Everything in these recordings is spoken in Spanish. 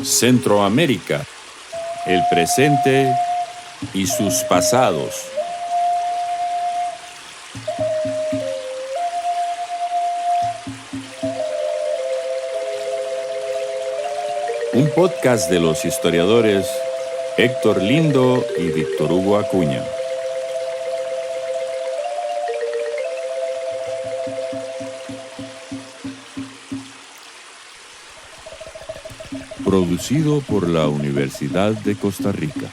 Centroamérica, el presente y sus pasados. Un podcast de los historiadores Héctor Lindo y Víctor Hugo Acuña. Producido por la Universidad de Costa Rica.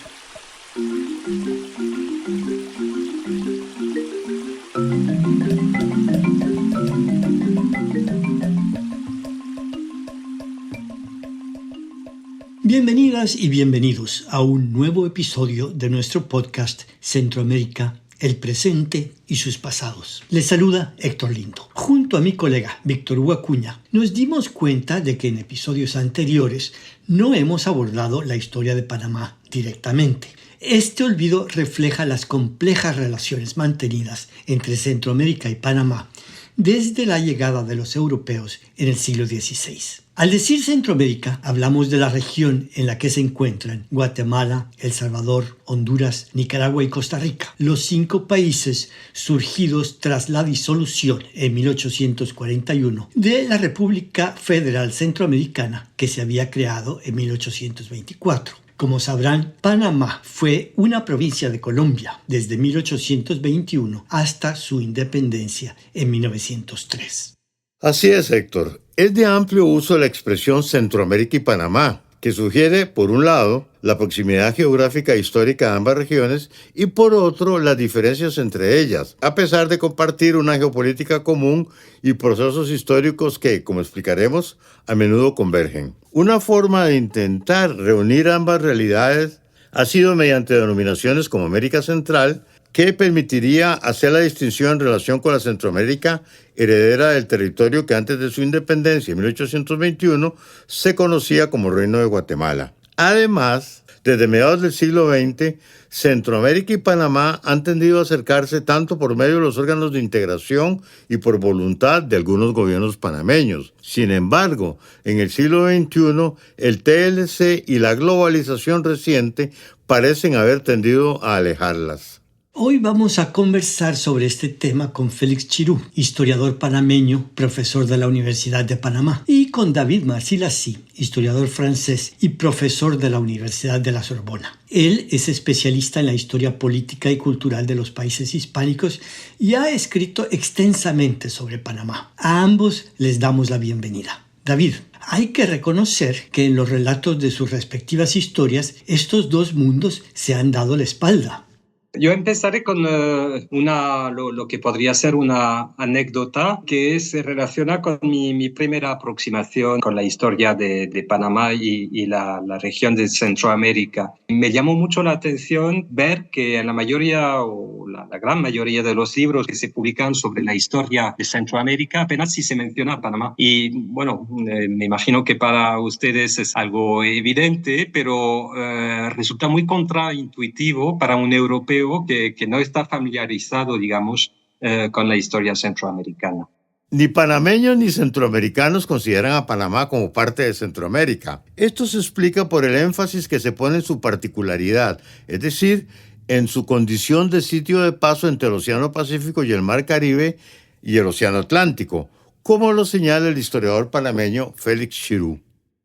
Bienvenidas y bienvenidos a un nuevo episodio de nuestro podcast Centroamérica, el presente y sus pasados. Les saluda Héctor Lindo. Junto a mi colega Víctor Hugo Acuña, nos dimos cuenta de que en episodios anteriores no hemos abordado la historia de Panamá directamente. Este olvido refleja las complejas relaciones mantenidas entre Centroamérica y Panamá desde la llegada de los europeos en el siglo XVI. Al decir Centroamérica, hablamos de la región en la que se encuentran Guatemala, El Salvador, Honduras, Nicaragua y Costa Rica, los 5 países surgidos tras la disolución en 1841 de la República Federal Centroamericana que se había creado en 1824. Como sabrán, Panamá fue una provincia de Colombia desde 1821 hasta su independencia en 1903. Así es, Héctor. Es de amplio uso la expresión Centroamérica y Panamá, que sugiere, por un lado, la proximidad geográfica e histórica de ambas regiones y, por otro, las diferencias entre ellas, a pesar de compartir una geopolítica común y procesos históricos que, como explicaremos, a menudo convergen. Una forma de intentar reunir ambas realidades ha sido mediante denominaciones como América Central, que permitiría hacer la distinción en relación con la Centroamérica heredera del territorio que antes de su independencia en 1821 se conocía como Reino de Guatemala. Además, desde mediados del siglo XX, Centroamérica y Panamá han tendido a acercarse tanto por medio de los órganos de integración y por voluntad de algunos gobiernos panameños. Sin embargo, en el siglo XXI, el TLC y la globalización reciente parecen haber tendido a alejarlas. Hoy vamos a conversar sobre este tema con Félix Chirú, historiador panameño, profesor de la Universidad de Panamá, y con David Marcilacy, historiador francés y profesor de la Universidad de la Sorbona. Él es especialista en la historia política y cultural de los países hispánicos y ha escrito extensamente sobre Panamá. A ambos les damos la bienvenida. David, hay que reconocer que en los relatos de sus respectivas historias, estos dos mundos se han dado la espalda. Yo empezaré con lo que podría ser una anécdota que se relaciona con mi primera aproximación con la historia de Panamá y la región de Centroamérica. Me llamó mucho la atención ver que en la mayoría o la gran mayoría de los libros que se publican sobre la historia de Centroamérica apenas si se menciona Panamá. Y bueno, me imagino que para ustedes es algo evidente, pero resulta muy contraintuitivo para un europeo que no está familiarizado, digamos, con la historia centroamericana. Ni panameños ni centroamericanos consideran a Panamá como parte de Centroamérica. Esto se explica por el énfasis que se pone en su particularidad, es decir, en su condición de sitio de paso entre el Océano Pacífico y el Mar Caribe y el Océano Atlántico, como lo señala el historiador panameño Félix Chirú.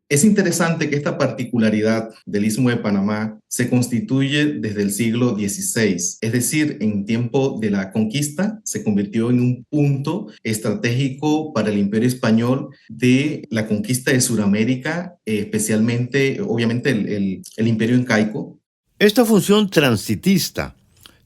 Es interesante que esta particularidad del Istmo de Panamá se constituye desde el siglo XVI, es decir, en tiempo de la conquista se convirtió en un punto estratégico para el Imperio Español de la conquista de Sudamérica, especialmente, obviamente, el Imperio Incaico. Esta función transitista,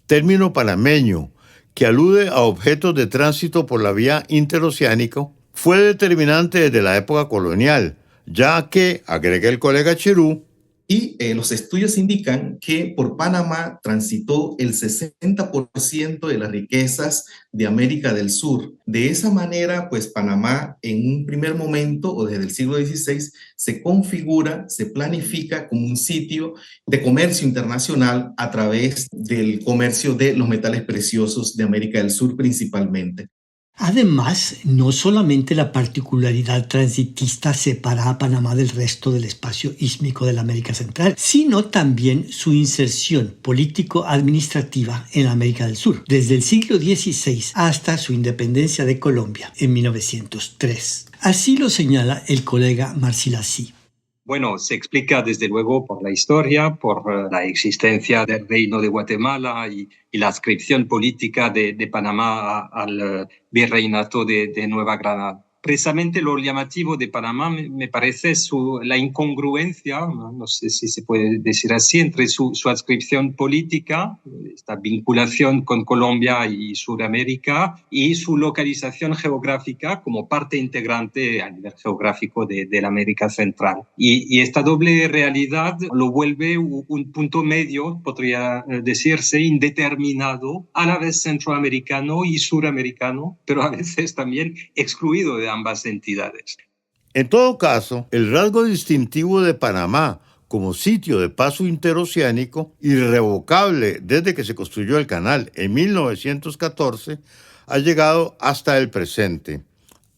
término panameño que alude a objetos de tránsito por la vía interoceánica, fue determinante desde la época colonial, ya que, agrega el colega Chirú, Y los estudios indican que por Panamá transitó el 60% de las riquezas de América del Sur. De esa manera, pues Panamá en un primer momento o desde el siglo XVI se configura, se planifica como un sitio de comercio internacional a través del comercio de los metales preciosos de América del Sur principalmente. Además, no solamente la particularidad transitista separa a Panamá del resto del espacio ísmico de la América Central, sino también su inserción político-administrativa en la América del Sur, desde el siglo XVI hasta su independencia de Colombia en 1903. Así lo señala el colega Marcilassi. Bueno, se explica desde luego por la historia, por la existencia del Reino de Guatemala y la adscripción política de Panamá al virreinato de Nueva Granada. Precisamente lo llamativo de Panamá me parece la incongruencia, no sé si se puede decir así, entre su adscripción política, esta vinculación con Colombia y Sudamérica, y su localización geográfica como parte integrante a nivel geográfico de la América Central. Y esta doble realidad lo vuelve un punto medio, podría decirse, indeterminado, a la vez centroamericano y suramericano, pero a veces también excluido de ambas entidades. En todo caso, el rasgo distintivo de Panamá como sitio de paso interoceánico, irrevocable desde que se construyó el canal en 1914, ha llegado hasta el presente.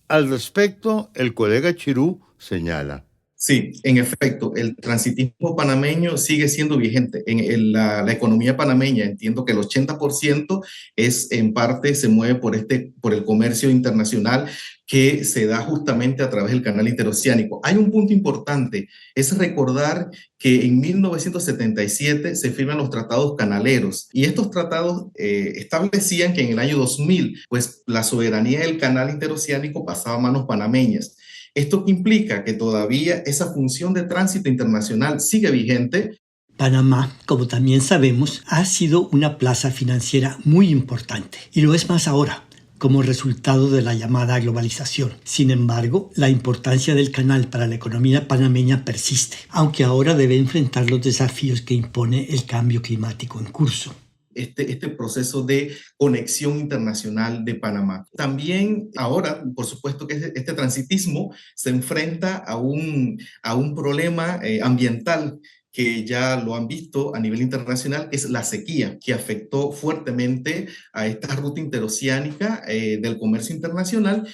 Al respecto, el colega Chirú señala. Sí, en efecto, el transitismo panameño sigue siendo vigente. En la economía panameña, entiendo que el 80% en parte se mueve por el comercio internacional que se da justamente a través del canal interoceánico. Hay un punto importante, es recordar que en 1977 se firman los tratados canaleros y estos tratados establecían que en el año 2000, pues la soberanía del canal interoceánico pasaba a manos panameñas. ¿Esto qué implica? Que todavía esa función de tránsito internacional sigue vigente. Panamá, como también sabemos, ha sido una plaza financiera muy importante y lo es más ahora, como resultado de la llamada globalización. Sin embargo, la importancia del canal para la economía panameña persiste, aunque ahora debe enfrentar los desafíos que impone el cambio climático en curso. Este proceso de conexión internacional de Panamá. También ahora, por supuesto que este transitismo se enfrenta a un problema ambiental que ya lo han visto a nivel internacional, es la sequía, que afectó fuertemente a esta ruta interoceánica del comercio internacional,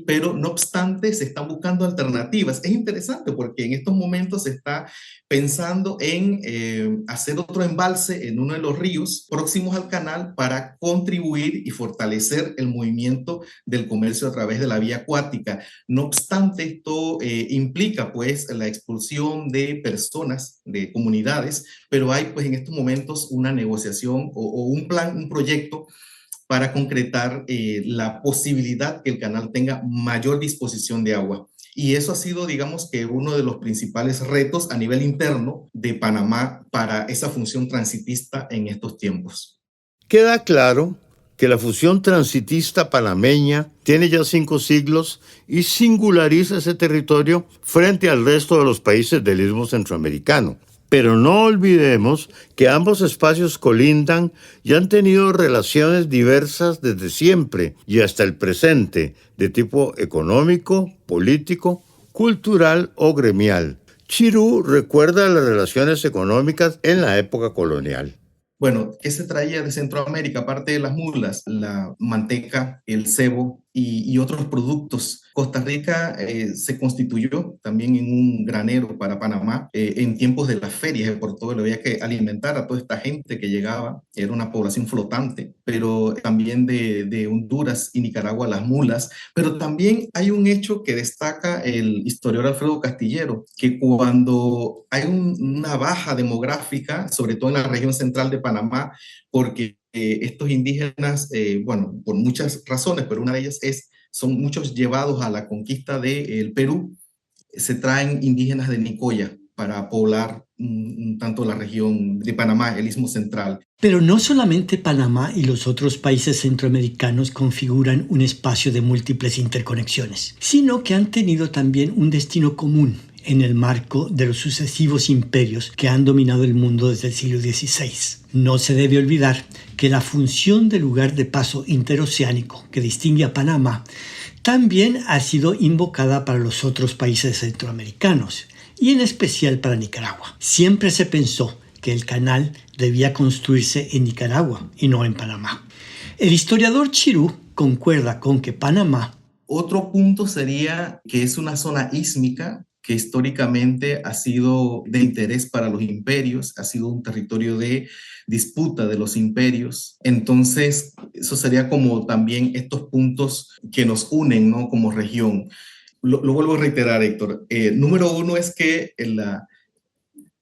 pero no obstante se están buscando alternativas. Es interesante porque en estos momentos se está pensando en hacer otro embalse en uno de los ríos próximos al canal para contribuir y fortalecer el movimiento del comercio a través de la vía acuática. No obstante, esto implica pues la expulsión de personas, de comunidades, pero hay pues en estos momentos una negociación o un plan, un proyecto para concretar la posibilidad que el canal tenga mayor disposición de agua. Y eso ha sido, digamos, que uno de los principales retos a nivel interno de Panamá para esa función transitista en estos tiempos. Queda claro que la fusión transitista panameña tiene ya 5 siglos y singulariza ese territorio frente al resto de los países del istmo centroamericano. Pero no olvidemos que ambos espacios colindan y han tenido relaciones diversas desde siempre y hasta el presente, de tipo económico, político, cultural o gremial. Chirú recuerda las relaciones económicas en la época colonial. Bueno, ¿qué se traía de Centroamérica? Aparte de las mulas, la manteca, el cebo y otros productos. Costa Rica se constituyó también en un granero para Panamá en tiempos de las ferias de Portobelo. Había que alimentar a toda esta gente que llegaba. Era una población flotante, pero también de Honduras y Nicaragua las mulas. Pero también hay un hecho que destaca el historiador Alfredo Castillero, que cuando hay una baja demográfica, sobre todo en la región central de Panamá, porque estos indígenas, bueno, por muchas razones, pero una de ellas son muchos llevados a la conquista del Perú, se traen indígenas de Nicoya para poblar un tanto la región de Panamá, el istmo central. Pero no solamente Panamá y los otros países centroamericanos configuran un espacio de múltiples interconexiones, sino que han tenido también un destino común, en el marco de los sucesivos imperios que han dominado el mundo desde el siglo XVI. No se debe olvidar que la función de lugar de paso interoceánico que distingue a Panamá también ha sido invocada para los otros países centroamericanos y en especial para Nicaragua. Siempre se pensó que el canal debía construirse en Nicaragua y no en Panamá. El historiador Chirú concuerda con que Panamá. Otro punto sería que es una zona ísmica que históricamente ha sido de interés para los imperios, ha sido un territorio de disputa de los imperios. Entonces, eso sería como también estos puntos que nos unen, ¿no? Como región. Lo vuelvo a reiterar, Héctor. Número uno es que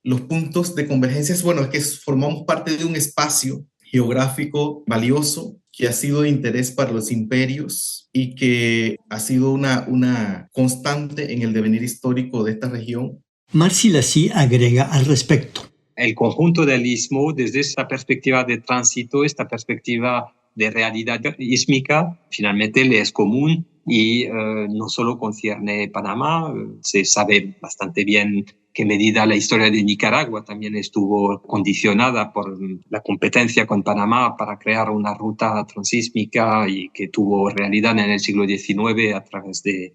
los puntos de convergencia es que formamos parte de un espacio geográfico valioso que ha sido de interés para los imperios y que ha sido una constante en el devenir histórico de esta región. Marci Lacy agrega al respecto. El conjunto del istmo, desde esta perspectiva de tránsito, esta perspectiva de realidad ísmica, finalmente le es común y no solo concierne Panamá, se sabe bastante bien qué medida la historia de Nicaragua también estuvo condicionada por la competencia con Panamá para crear una ruta transísmica y que tuvo realidad en el siglo XIX a través de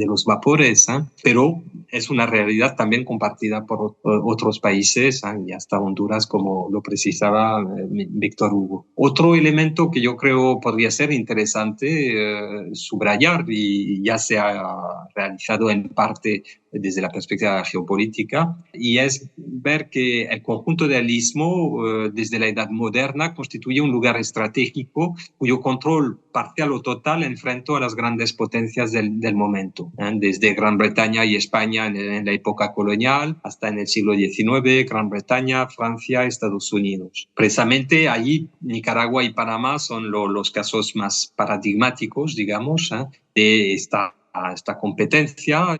los vapores, pero es una realidad también compartida por otros países y hasta Honduras, como lo precisaba Víctor Hugo. Otro elemento que yo creo podría ser interesante subrayar, y ya se ha realizado en parte desde la perspectiva geopolítica, y es ver que el conjunto del istmo desde la Edad Moderna constituye un lugar estratégico cuyo control parcial o total enfrentó a las grandes potencias del momento, desde Gran Bretaña y España en la época colonial hasta en el siglo XIX, Gran Bretaña, Francia, Estados Unidos. Precisamente allí Nicaragua y Panamá son los casos más paradigmáticos, digamos, de esta competencia.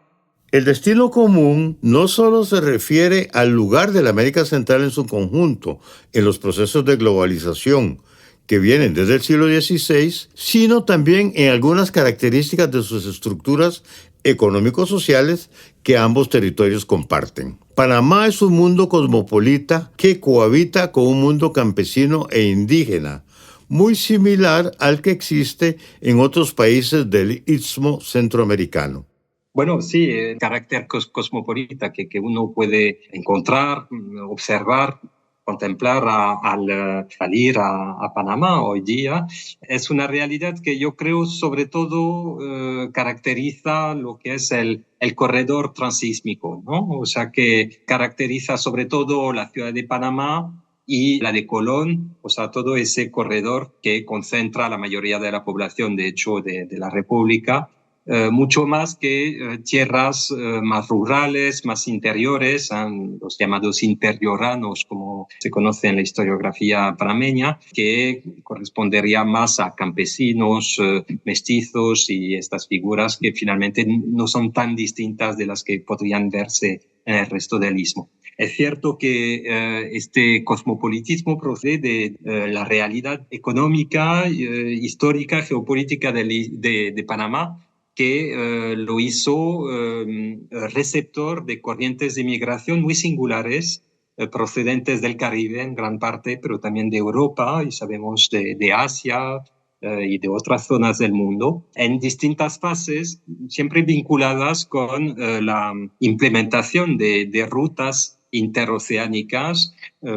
El destino común no solo se refiere al lugar de la América Central en su conjunto, en los procesos de globalización que vienen desde el siglo XVI, sino también en algunas características de sus estructuras económico-sociales que ambos territorios comparten. Panamá es un mundo cosmopolita que cohabita con un mundo campesino e indígena, muy similar al que existe en otros países del Istmo Centroamericano. Bueno, sí, el carácter cosmopolita que uno puede encontrar, observar, contemplar al salir a Panamá hoy día, es una realidad que yo creo sobre todo caracteriza lo que es el corredor transísmico, ¿no? O sea, que caracteriza sobre todo la ciudad de Panamá y la de Colón, o sea, todo ese corredor que concentra la mayoría de la población, de hecho, de la República, mucho más que tierras más rurales, más interiores, los llamados interioranos, como se conoce en la historiografía panameña, que correspondería más a campesinos, mestizos y estas figuras que finalmente no son tan distintas de las que podrían verse en el resto del istmo. Es cierto que este cosmopolitismo procede de la realidad económica, histórica, geopolítica de Panamá, que lo hizo receptor de corrientes de migración muy singulares, procedentes del Caribe en gran parte, pero también de Europa, y sabemos de Asia y de otras zonas del mundo, en distintas fases, siempre vinculadas con la implementación de rutas interoceánicas,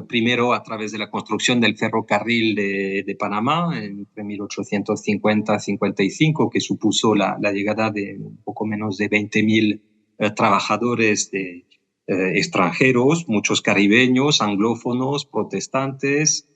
primero a través de la construcción del ferrocarril de Panamá entre 1850 y 55, que supuso la llegada de un poco menos de 20.000 trabajadores extranjeros, muchos caribeños, anglófonos, protestantes,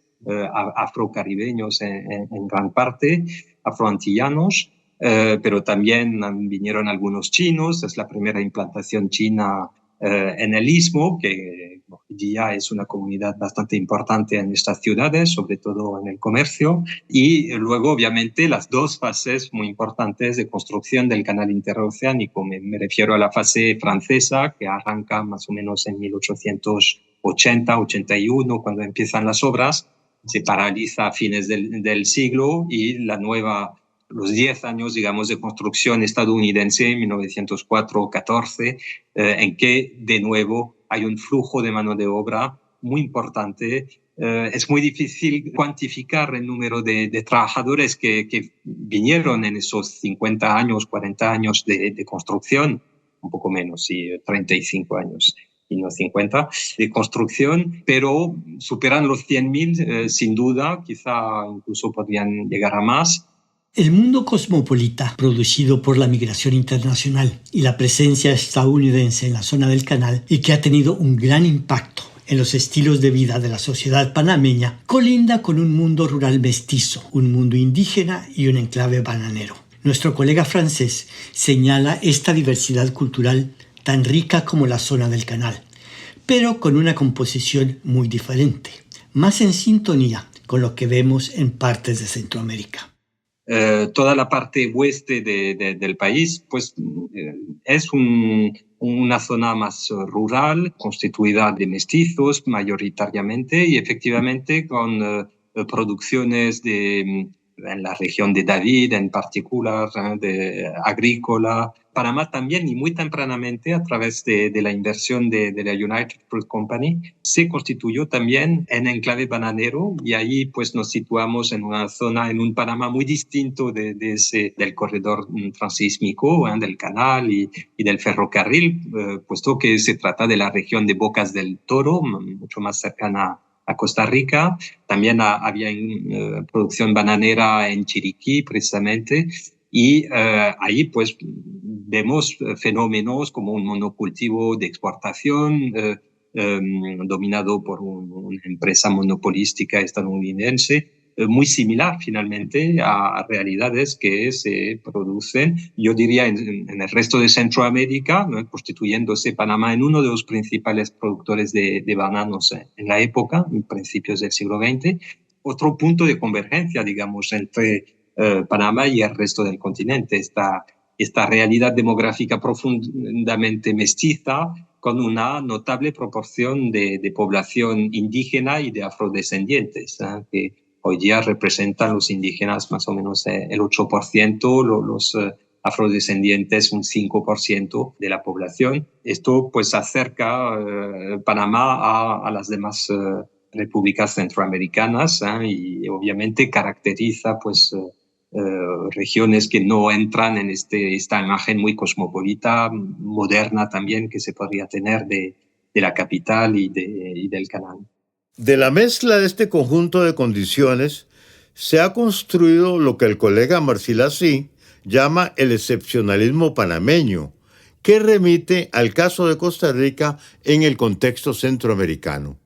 afrocaribeños en gran parte, afroantillanos, pero también vinieron algunos chinos. Es la primera implantación china en el Istmo, que hoy día es una comunidad bastante importante en estas ciudades, sobre todo en el comercio, y luego obviamente las dos fases muy importantes de construcción del canal interoceánico. Me refiero a la fase francesa, que arranca más o menos en 1880-81, cuando empiezan las obras, se paraliza a fines del siglo, y la nueva los 10 años, digamos, de construcción estadounidense, 1904-14, en que de nuevo hay un flujo de mano de obra muy importante. Es muy difícil cuantificar el número de trabajadores que vinieron en esos 50 años, 40 años de construcción, un poco menos, sí, 35 años y no 50, de construcción, pero superan los 100.000 sin duda, quizá incluso podrían llegar a más. El mundo cosmopolita, producido por la migración internacional y la presencia estadounidense en la zona del canal, y que ha tenido un gran impacto en los estilos de vida de la sociedad panameña, colinda con un mundo rural mestizo, un mundo indígena y un enclave bananero. Nuestro colega francés señala esta diversidad cultural tan rica como la zona del canal, pero con una composición muy diferente, más en sintonía con lo que vemos en partes de Centroamérica. Toda la parte oeste del país, pues es una zona más rural, constituida de mestizos mayoritariamente y efectivamente con producciones en la región de David en particular, de agrícola. Panamá también, y muy tempranamente, a través de la inversión de la United Fruit Company, se constituyó también en enclave bananero, y ahí pues nos situamos en una zona, en un Panamá muy distinto del corredor transísmico, del canal y del ferrocarril, puesto que se trata de la región de Bocas del Toro, mucho más cercana a Costa Rica. También había producción bananera en Chiriquí, precisamente, y ahí pues vemos fenómenos como un monocultivo de exportación dominado por una empresa monopolística estadounidense, muy similar finalmente a realidades que se producen, yo diría, en el resto de Centroamérica, ¿no?, constituyéndose Panamá en uno de los principales productores de bananos en la época, en principios del siglo XX. Otro punto de convergencia, digamos, entre Panamá y el resto del continente, esta realidad demográfica profundamente mestiza, con una notable proporción de población indígena y de afrodescendientes, que hoy día representan los indígenas más o menos el 8%, los afrodescendientes un 5% de la población. Esto pues acerca Panamá a las demás repúblicas centroamericanas, y obviamente caracteriza pues regiones que no entran en esta imagen muy cosmopolita, moderna también, que se podría tener de la capital y del canal. De la mezcla de este conjunto de condiciones se ha construido lo que el colega Marcilací llama el excepcionalismo panameño, que remite al caso de Costa Rica en el contexto centroamericano.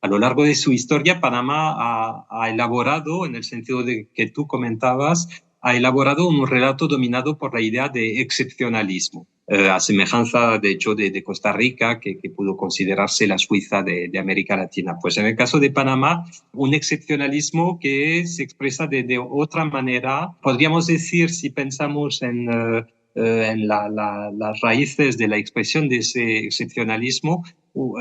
A lo largo de su historia, Panamá ha elaborado, en el sentido de que tú comentabas, ha elaborado un relato dominado por la idea de excepcionalismo, a semejanza, de hecho, de Costa Rica, que pudo considerarse la Suiza de América Latina. Pues en el caso de Panamá, un excepcionalismo que se expresa de otra manera. Podríamos decir, si pensamos en las raíces de la expresión de ese excepcionalismo,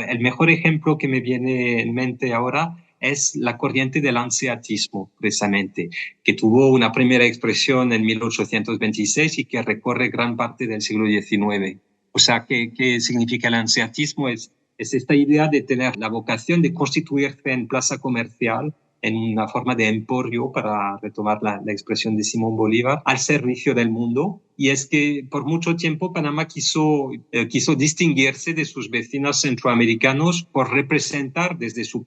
el mejor ejemplo que me viene en mente ahora es la corriente del anseatismo, precisamente, que tuvo una primera expresión en 1826 y que recorre gran parte del siglo XIX. O sea, ¿qué significa el anseatismo? Es esta idea de tener la vocación de constituirse en plaza comercial, en una forma de emporio, para retomar la expresión de Simón Bolívar, al servicio del mundo. Y es que por mucho tiempo Panamá quiso distinguirse de sus vecinos centroamericanos por representar desde su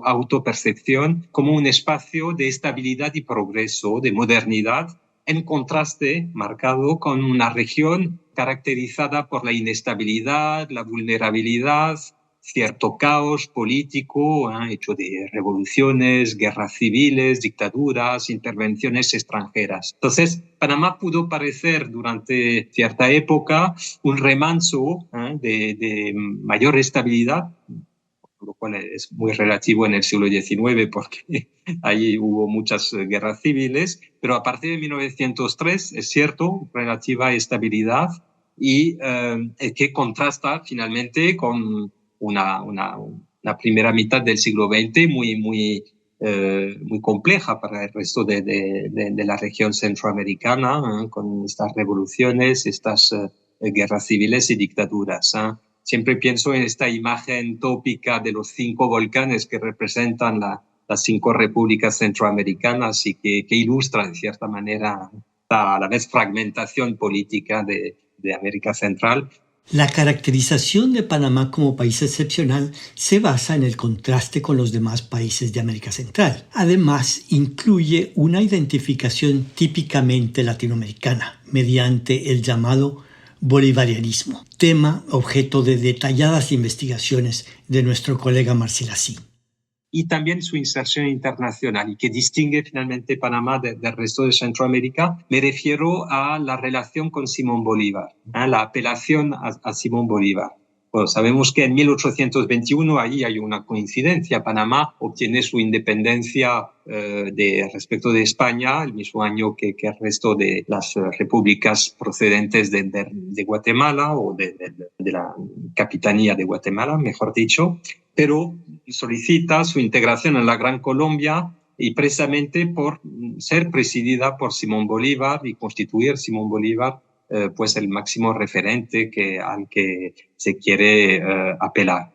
autopercepción como un espacio de estabilidad y progreso, de modernidad, en contraste marcado con una región caracterizada por la inestabilidad, la vulnerabilidad, cierto caos político, hecho de revoluciones, guerras civiles, dictaduras, intervenciones extranjeras. Entonces, Panamá pudo parecer durante cierta época un remanso de mayor estabilidad, lo cual es muy relativo en el siglo XIX porque ahí hubo muchas guerras civiles, pero a partir de 1903, es cierto, relativa estabilidad, y que contrasta finalmente con una primera mitad del siglo XX muy muy compleja para el resto de la región centroamericana, con estas revoluciones, estas guerras civiles y dictaduras. Siempre pienso en esta imagen tópica de los 5 volcanes que representan las 5 repúblicas centroamericanas y que ilustra de cierta manera a la vez fragmentación política de América Central. La caracterización de Panamá como país excepcional se basa en el contraste con los demás países de América Central. Además, incluye una identificación típicamente latinoamericana mediante el llamado bolivarianismo, tema objeto de detalladas investigaciones de nuestro colega Marcilací. Y también su inserción internacional, y que distingue finalmente Panamá del resto de Centroamérica. Me refiero a la relación con Simón Bolívar, a la apelación a Simón Bolívar. Bueno, sabemos que en 1821 ahí hay una coincidencia. Panamá obtiene su independencia respecto de España el mismo año que el resto de las repúblicas procedentes de Guatemala o de la capitanía de Guatemala, mejor dicho, pero solicita su integración en la Gran Colombia y precisamente por ser presidida por Simón Bolívar y constituir Simón Bolívar pues el máximo referente al que se quiere apelar.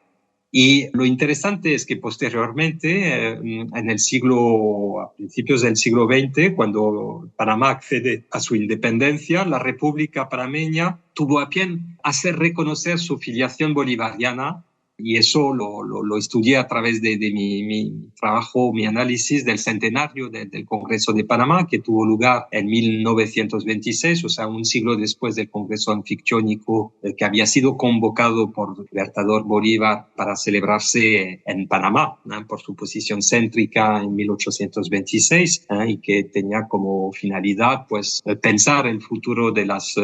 Y lo interesante es que posteriormente, a principios del siglo XX, cuando Panamá accede a su independencia, la República Panameña tuvo a bien hacer reconocer su filiación bolivariana. Y eso lo estudié a través de mi trabajo, mi análisis del centenario del Congreso de Panamá, que tuvo lugar en 1926, o sea, un siglo después del Congreso Anfictiónico que había sido convocado por el Libertador Bolívar para celebrarse en Panamá, ¿no? Por su posición céntrica en 1826, y que tenía como finalidad pues, pensar el futuro de las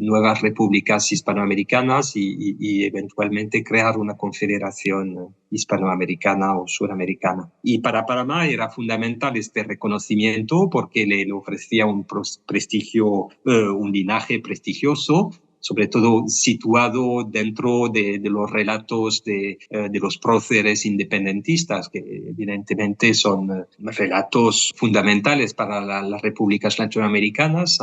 nuevas repúblicas hispanoamericanas y eventualmente crear una confederación hispanoamericana o suramericana. Y para Panamá era fundamental este reconocimiento porque le ofrecía un prestigio, un linaje prestigioso, sobre todo situado dentro de los relatos de los próceres independentistas, que evidentemente son relatos fundamentales para las repúblicas latinoamericanas,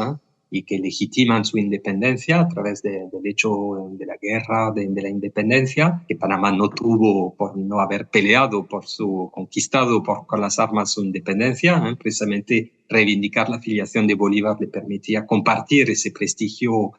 y que legitiman su independencia a través del hecho de la guerra de la independencia, que Panamá no tuvo por no haber peleado conquistado con las armas su independencia. Precisamente reivindicar la filiación de Bolívar le permitía compartir ese prestigio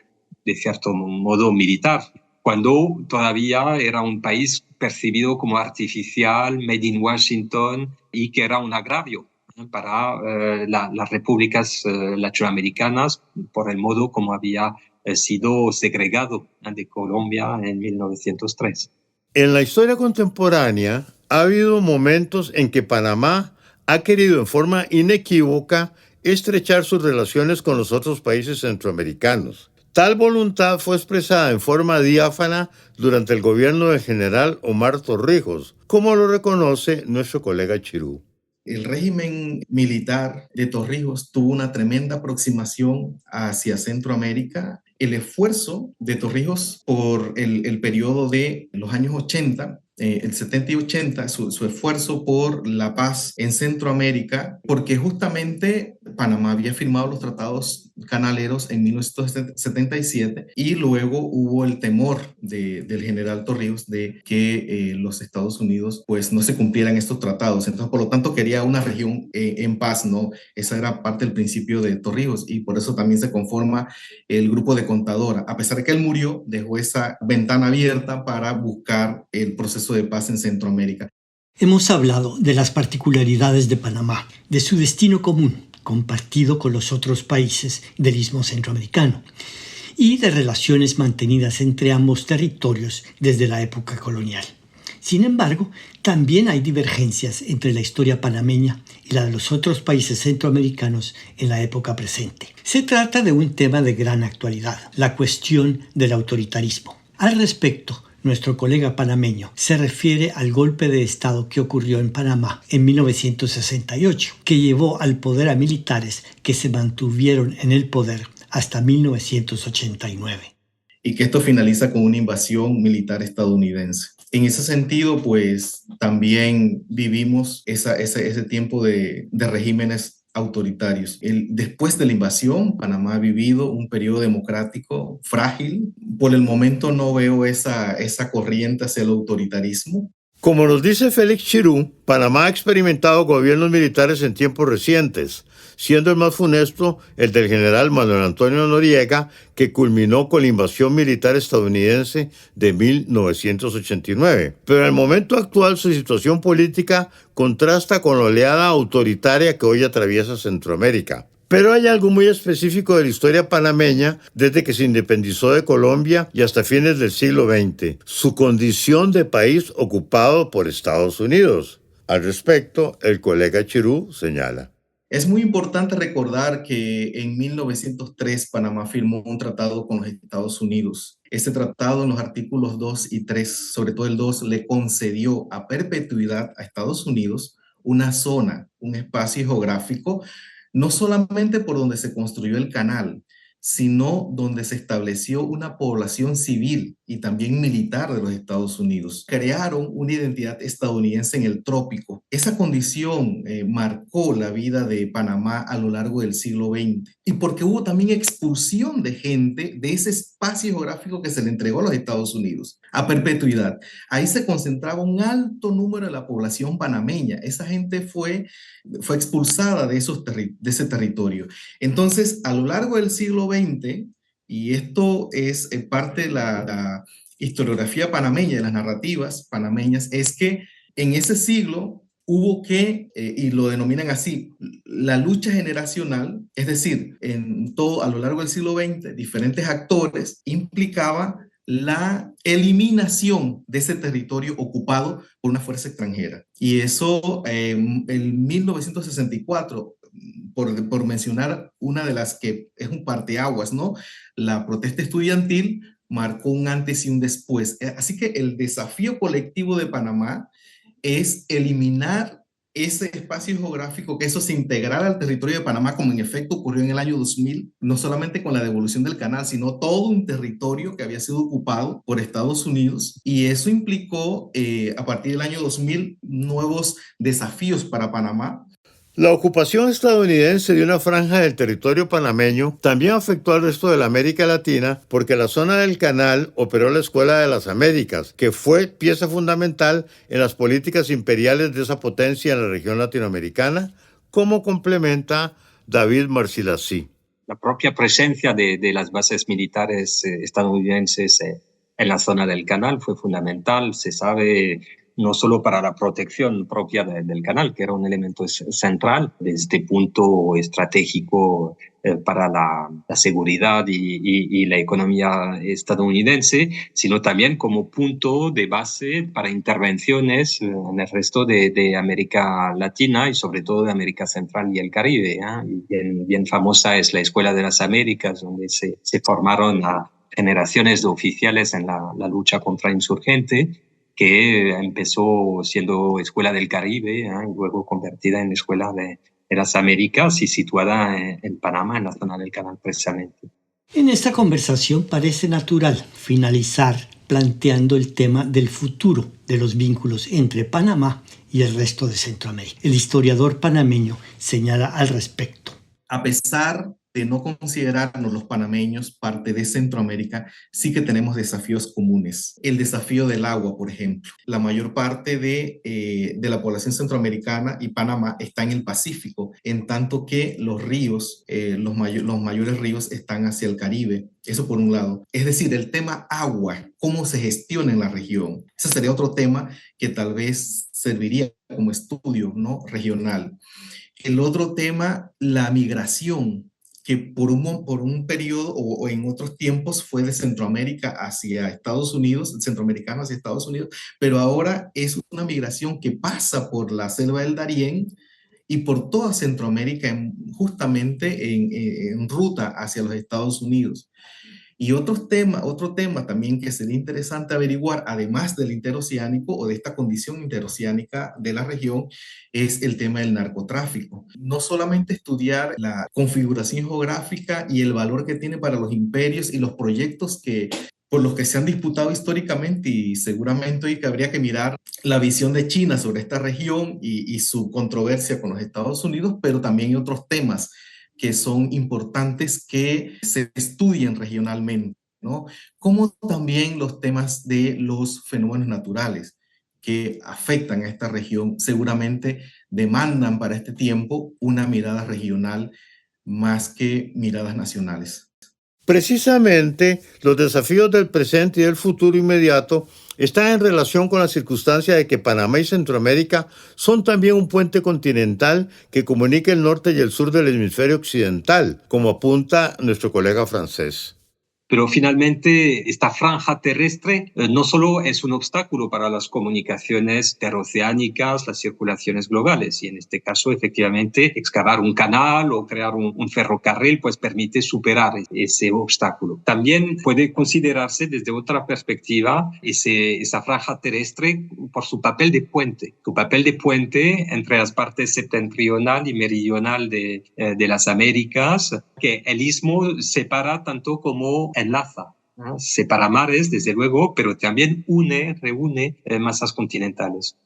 de cierto modo militar, cuando todavía era un país percibido como artificial, made in Washington, y que era un agravio para las repúblicas latinoamericanas por el modo como había sido segregado de Colombia en 1903. En la historia contemporánea ha habido momentos en que Panamá ha querido en forma inequívoca estrechar sus relaciones con los otros países centroamericanos. Tal voluntad fue expresada en forma diáfana durante el gobierno del general Omar Torrijos, como lo reconoce nuestro colega Chirú. El régimen militar de Torrijos tuvo una tremenda aproximación hacia Centroamérica. El esfuerzo de Torrijos por el periodo de los años 80, el 70 y 80, su esfuerzo por la paz en Centroamérica, porque justamente Panamá había firmado los tratados canaleros en 1977 y luego hubo el temor del general Torrijos de que los Estados Unidos pues no se cumplieran estos tratados. Entonces, por lo tanto, quería una región en paz, ¿no? Esa era parte del principio de Torrijos y por eso también se conforma el grupo de Contadora. A pesar de que él murió, dejó esa ventana abierta para buscar el proceso de paz en Centroamérica. Hemos hablado de las particularidades de Panamá, de su destino común, compartido con los otros países del Istmo Centroamericano, y de relaciones mantenidas entre ambos territorios desde la época colonial. Sin embargo, también hay divergencias entre la historia panameña y la de los otros países centroamericanos en la época presente. Se trata de un tema de gran actualidad, la cuestión del autoritarismo. Al respecto, nuestro colega panameño se refiere al golpe de Estado que ocurrió en Panamá en 1968, que llevó al poder a militares que se mantuvieron en el poder hasta 1989. Y que esto finaliza con una invasión militar estadounidense. En ese sentido, pues también vivimos ese tiempo de regímenes autoritarios. Después de la invasión, Panamá ha vivido un periodo democrático frágil. Por el momento no veo esa corriente hacia el autoritarismo. Como nos dice Félix Chirú, Panamá ha experimentado gobiernos militares en tiempos recientes, siendo el más funesto el del general Manuel Antonio Noriega, que culminó con la invasión militar estadounidense de 1989. Pero en el momento actual su situación política contrasta con la oleada autoritaria que hoy atraviesa Centroamérica. Pero hay algo muy específico de la historia panameña desde que se independizó de Colombia y hasta fines del siglo XX, su condición de país ocupado por Estados Unidos. Al respecto, el colega Chirú señala. Es muy importante recordar que en 1903 Panamá firmó un tratado con los Estados Unidos. Este tratado en los artículos 2 y 3, sobre todo el 2, le concedió a perpetuidad a Estados Unidos una zona, un espacio geográfico, no solamente por donde se construyó el canal, sino donde se estableció una población civil y también militar de los Estados Unidos. Crearon una identidad estadounidense en el trópico. Esa condición marcó la vida de Panamá a lo largo del siglo XX. Y porque hubo también expulsión de gente de ese espacio geográfico que se le entregó a los Estados Unidos a perpetuidad. Ahí se concentraba un alto número de la población panameña. Esa gente fue expulsada de ese territorio. Entonces, a lo largo del siglo XX, y esto es parte de la historiografía panameña, de las narrativas panameñas, es que en ese siglo hubo y lo denominan así, la lucha generacional, es decir, a lo largo del siglo XX, diferentes actores implicaba la eliminación de ese territorio ocupado por una fuerza extranjera. Y eso en 1964, por mencionar una de las que es un parteaguas, ¿no? La protesta estudiantil marcó un antes y un después. Así que el desafío colectivo de Panamá es eliminar ese espacio geográfico, que eso se integrara al territorio de Panamá, como en efecto ocurrió en el año 2000, no solamente con la devolución del canal, sino todo un territorio que había sido ocupado por Estados Unidos, y eso implicó a partir del año 2000 nuevos desafíos para Panamá. La ocupación estadounidense de una franja del territorio panameño también afectó al resto de la América Latina porque la zona del canal operó la Escuela de las Américas, que fue pieza fundamental en las políticas imperiales de esa potencia en la región latinoamericana, como complementa David Marcilací. La propia presencia de las bases militares estadounidenses en la zona del canal fue fundamental. Se sabe no solo para la protección propia del canal, que era un elemento central de este punto estratégico para la seguridad y la economía estadounidense, sino también como punto de base para intervenciones en el resto de América Latina y sobre todo de América Central y el Caribe. Bien famosa es la Escuela de las Américas, donde se formaron a generaciones de oficiales en la lucha contra insurgente, que empezó siendo Escuela del Caribe, y luego convertida en Escuela de las Américas y situada en Panamá, en la zona del canal precisamente. En esta conversación parece natural finalizar planteando el tema del futuro de los vínculos entre Panamá y el resto de Centroamérica. El historiador panameño señala al respecto. A pesar de no considerarnos los panameños parte de Centroamérica, sí que tenemos desafíos comunes. El desafío del agua, por ejemplo. La mayor parte de la población centroamericana y Panamá está en el Pacífico, en tanto que los ríos, los mayores ríos están hacia el Caribe. Eso por un lado. Es decir, el tema agua, cómo se gestiona en la región. Ese sería otro tema que tal vez serviría como estudio, ¿no?, regional. El otro tema, la migración, que por un periodo o en otros tiempos fue de Centroamérica hacia Estados Unidos, centroamericano hacia Estados Unidos, pero ahora es una migración que pasa por la selva del Darién y por toda Centroamérica, justamente en ruta hacia los Estados Unidos. Y otro tema también que sería interesante averiguar, además del interoceánico o de esta condición interoceánica de la región, es el tema del narcotráfico. No solamente estudiar la configuración geográfica y el valor que tiene para los imperios y los proyectos que por los que se han disputado históricamente, y seguramente hoy que habría que mirar la visión de China sobre esta región y su controversia con los Estados Unidos, pero también hay otros temas que son importantes que se estudien regionalmente, ¿no? Como también los temas de los fenómenos naturales que afectan a esta región seguramente demandan para este tiempo una mirada regional más que miradas nacionales. Precisamente, los desafíos del presente y del futuro inmediato están en relación con la circunstancia de que Panamá y Centroamérica son también un puente continental que comunica el norte y el sur del hemisferio occidental, como apunta nuestro colega francés. Pero finalmente esta franja terrestre no solo es un obstáculo para las comunicaciones interoceánicas, las circulaciones globales, y en este caso efectivamente excavar un canal o crear un ferrocarril pues permite superar ese obstáculo. También puede considerarse desde otra perspectiva esa franja terrestre por su papel de puente entre las partes septentrional y meridional de las Américas, que el istmo separa tanto como enlaza, ¿no? Separa mares, desde luego, pero también reúne masas continentales.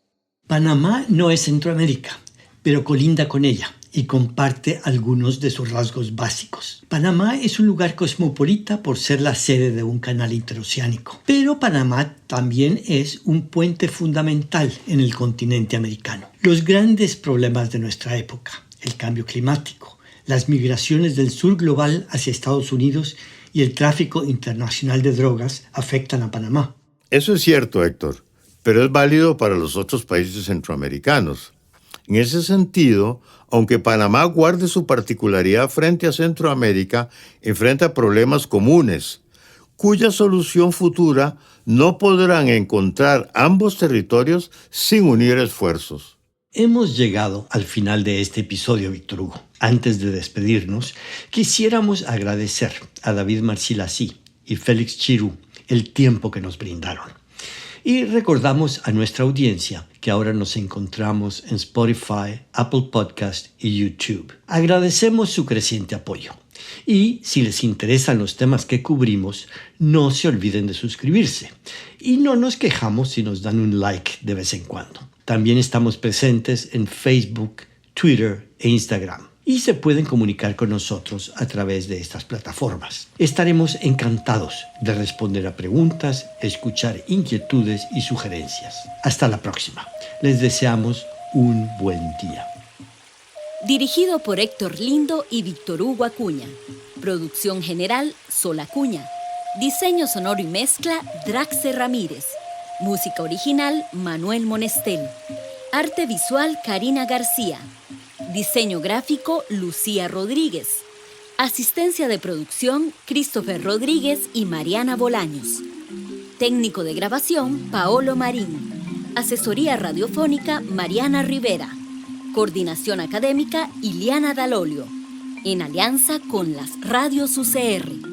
Panamá no es Centroamérica, pero colinda con ella y comparte algunos de sus rasgos básicos. Panamá es un lugar cosmopolita por ser la sede de un canal interoceánico, pero Panamá también es un puente fundamental en el continente americano. Los grandes problemas de nuestra época, el cambio climático, las migraciones del sur global hacia Estados Unidos y el tráfico internacional de drogas afectan a Panamá. Eso es cierto, Héctor, pero es válido para los otros países centroamericanos. En ese sentido, aunque Panamá guarde su particularidad frente a Centroamérica, enfrenta problemas comunes, cuya solución futura no podrán encontrar ambos territorios sin unir esfuerzos. Hemos llegado al final de este episodio, Víctor Hugo. Antes de despedirnos, quisiéramos agradecer a David Marcilasí y Félix Chirú el tiempo que nos brindaron. Y recordamos a nuestra audiencia que ahora nos encontramos en Spotify, Apple Podcast y YouTube. Agradecemos su creciente apoyo. Y si les interesan los temas que cubrimos, no se olviden de suscribirse. Y no nos quejamos si nos dan un like de vez en cuando. También estamos presentes en Facebook, Twitter e Instagram. Y se pueden comunicar con nosotros a través de estas plataformas. Estaremos encantados de responder a preguntas, escuchar inquietudes y sugerencias. Hasta la próxima. Les deseamos un buen día. Dirigido por Héctor Lindo y Víctor Hugo Acuña. Producción general, Sol Acuña. Diseño sonoro y mezcla, Draxe Ramírez. Música original, Manuel Monestel. Arte visual, Karina García. Diseño gráfico, Lucía Rodríguez. Asistencia de producción, Christopher Rodríguez y Mariana Bolaños. Técnico de grabación, Paolo Marín. Asesoría radiofónica, Mariana Rivera. Coordinación académica, Iliana Dalolio. En alianza con las radios UCR.